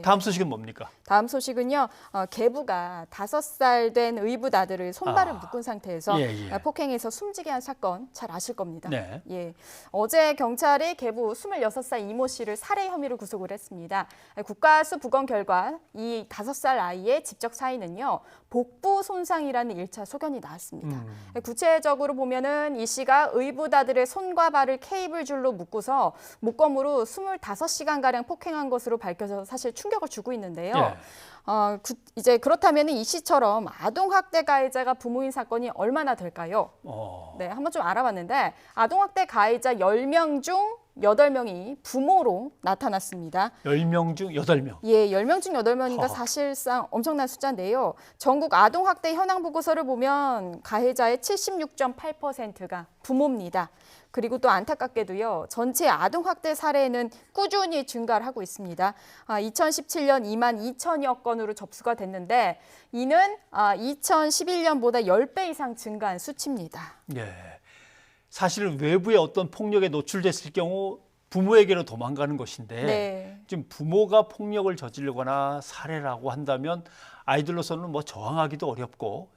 다음 소식은 뭡니까? 다음 소식은요. 계부가 5살 된 의붓 아들을 손발을 묶은 상태에서 폭행해서 숨지게 한 사건 잘 아실 겁니다. 네. 예, 어제 경찰이 계부 26살 이모 씨를 살해 혐의로 구속을 했습니다. 국가수 부검 결과 이 5살 아이의 직접 사인은요. 복부 손상이라는 1차 소견이 나왔습니다. 구체적으로 보면은 이 씨가 의붓 아들의 손과 발을 케이블 줄로 묶고서 목검으로 25시간가량 폭행한 것으로 밝혀져서 사실 충격을 주고 있는데요. 이제 그렇다면 이 씨처럼 아동학대 가해자가 부모인 사건이 얼마나 될까요? 네, 한번 좀 알아봤는데 아동학대 가해자 10명 중 8명이 부모로 나타났습니다. 10명 중 8명. 예, 10명 중 8명이니까 사실상 엄청난 숫자인데요. 전국 아동학대 현황 보고서를 보면 가해자의 76.8%가 부모입니다. 그리고 또 안타깝게도요. 전체 아동학대 사례는 꾸준히 증가를 하고 있습니다. 2017년 2만 2천여 건으로 접수가 됐는데 이는 2011년보다 10배 이상 증가한 수치입니다. 예. 사실은 외부의 어떤 폭력에 노출됐을 경우 부모에게로 도망가는 것인데 네. 지금 부모가 폭력을 저지르거나 살해라고 한다면 아이들로서는 뭐 저항하기도 어렵고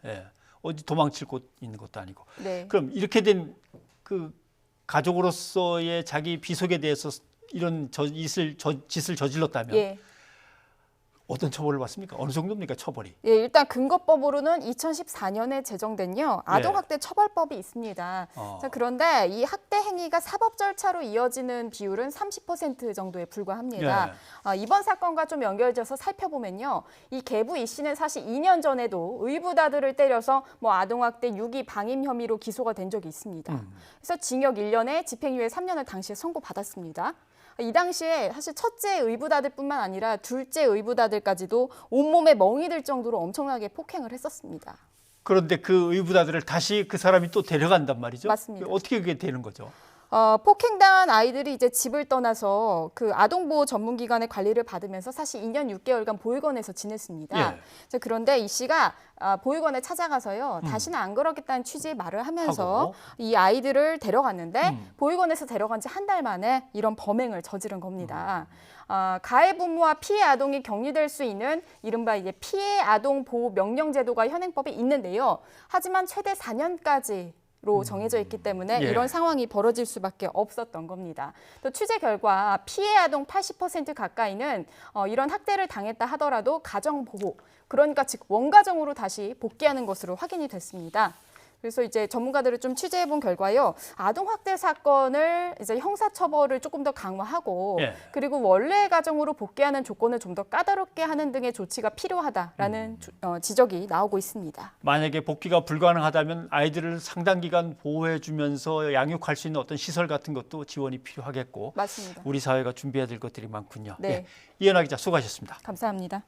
어디 도망칠 곳 있는 것도 아니고 네. 그럼 이렇게 된 그 가족으로서의 자기 비속에 대해서 이런 짓을 저질렀다면 어떤 처벌을 받습니까? 어느 정도입니까, 처벌이? 예, 일단 근거법으로는 2014년에 제정된요. 아동학대 처벌법이 있습니다. 자, 그런데 이 학대 행위가 사법 절차로 이어지는 비율은 30% 정도에 불과합니다. 이번 사건과 좀 연결져서 살펴보면요. 이 계부 이 씨는 사실 2년 전에도 의붓 아들을 때려서 아동학대 유기 방임 혐의로 기소가 된 적이 있습니다. 그래서 징역 1년에 집행유예 3년을 당시에 선고받았습니다. 이 당시에 사실 첫째 의붓 아들뿐만 아니라 둘째 의붓 아들까지도 온몸에 멍이 들 정도로 엄청나게 폭행을 했었습니다. 그런데 그 의붓 아들을 다시 그 사람이 또 데려간단 말이죠? 맞습니다. 어떻게 그게 되는 거죠? 폭행당한 아이들이 이제 집을 떠나서 그 아동보호 전문기관의 관리를 받으면서 사실 2년 6개월간 보육원에서 지냈습니다. 그런데 이 씨가 보육원에 찾아가서요. 다시는 안 그러겠다는 취지의 말을 하면서 이 아이들을 데려갔는데 보육원에서 데려간 지 한 달 만에 이런 범행을 저지른 겁니다. 가해 부모와 피해 아동이 격리될 수 있는 이른바 이제 피해 아동 보호 명령 제도가 현행법에 있는데요. 하지만 최대 4년까지 로 정해져 있기 때문에 이런 상황이 벌어질 수밖에 없었던 겁니다. 또 취재 결과 피해 아동 80% 가까이는 이런 학대를 당했다 하더라도 가정 보호, 그러니까 즉 원가정으로 다시 복귀하는 것으로 확인이 됐습니다. 그래서 이제 전문가들을 좀 취재해 본 결과요. 아동 학대 사건을 이제 형사 처벌을 조금 더 강화하고 그리고 원래 가정으로 복귀하는 조건을 좀 더 까다롭게 하는 등의 조치가 필요하다라는 지적이 나오고 있습니다. 만약에 복귀가 불가능하다면 아이들을 상당 기간 보호해 주면서 양육할 수 있는 어떤 시설 같은 것도 지원이 필요하겠고 맞습니다. 우리 사회가 준비해야 될 것들이 많군요. 이현아 기자 수고하셨습니다. 감사합니다.